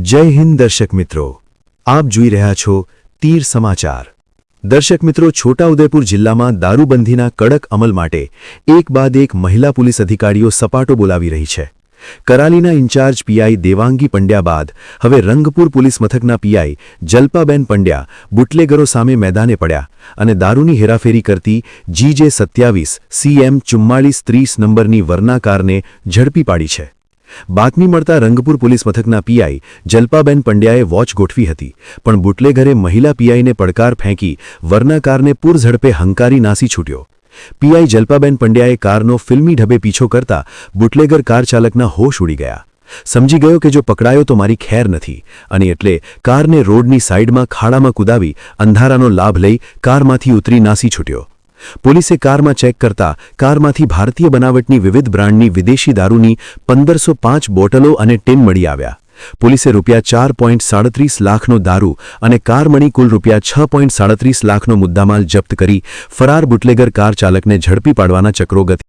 જય હિન્દ દર્શક મિત્રો, આપ જોઈ રહ્યા છો તીર સમાચાર। દર્શક મિત્રો, છોટાઉદેપુર જિલ્લામાં દારૂબંધીના કડક અમલ માટે એક બાદ એક મહિલા પોલીસ અધિકારીઓ સપાટો બોલાવી રહી છે। કરાલીના ઇન્ચાર્જ પીઆઈ દેવાંગી પંડ્યા બાદ હવે રંગપુર પોલીસ મથકના પીઆઈ જલ્પાબેન પંડ્યા બુટલેગરો સામે મેદાને પડ્યા અને દારૂની હેરાફેરી કરતી GJ27 CM 4430 નંબરની વર્ના કારને ઝડપી પાડી છે। બાતમી મળતા રંગપુર પોલીસ મથકના પીઆઈ જલ્પાબેન પંડ્યાએ વોચ ગોઠવી હતી, પણ બુટલેગરે મહિલા પીઆઈને પડકાર ફેંકી વર્ના કારને પૂરઝડપે હંકારી નાસી છૂટ્યો। પીઆઈ જલ્પાબેન પંડ્યાએ કારનો ફિલ્મી ઢબે પીછો કરતા બુટલેગર કાર ચાલકના હોશ ઉડી ગયા। સમજી ગયો કે જો પકડાયો તો મારી ખેર નથી, અને એટલે કારને રોડની સાઈડમાં ખાડામાં કૂદાવી અંધારાનો લાભ લઈ કારમાંથી ઉતરી નાસી છૂટ્યો। પોલીસે કારમાં ચેક કરતા કારમાંથી ભારતીય બનાવટની વિવિધ બ્રાન્ડની વિદેશી દારૂની 1505 બોટલો અને ટીન મળી આવ્યા। પોલીસે ₹4.37 લાખનો દારૂ અને કાર મળી કુલ ₹6.37 લાખનો મુદ્દામાલ જપ્ત કરી ફરાર બુટલેગર કાર ચાલકને ઝડપી પાડવાના ચક્રો ગતિ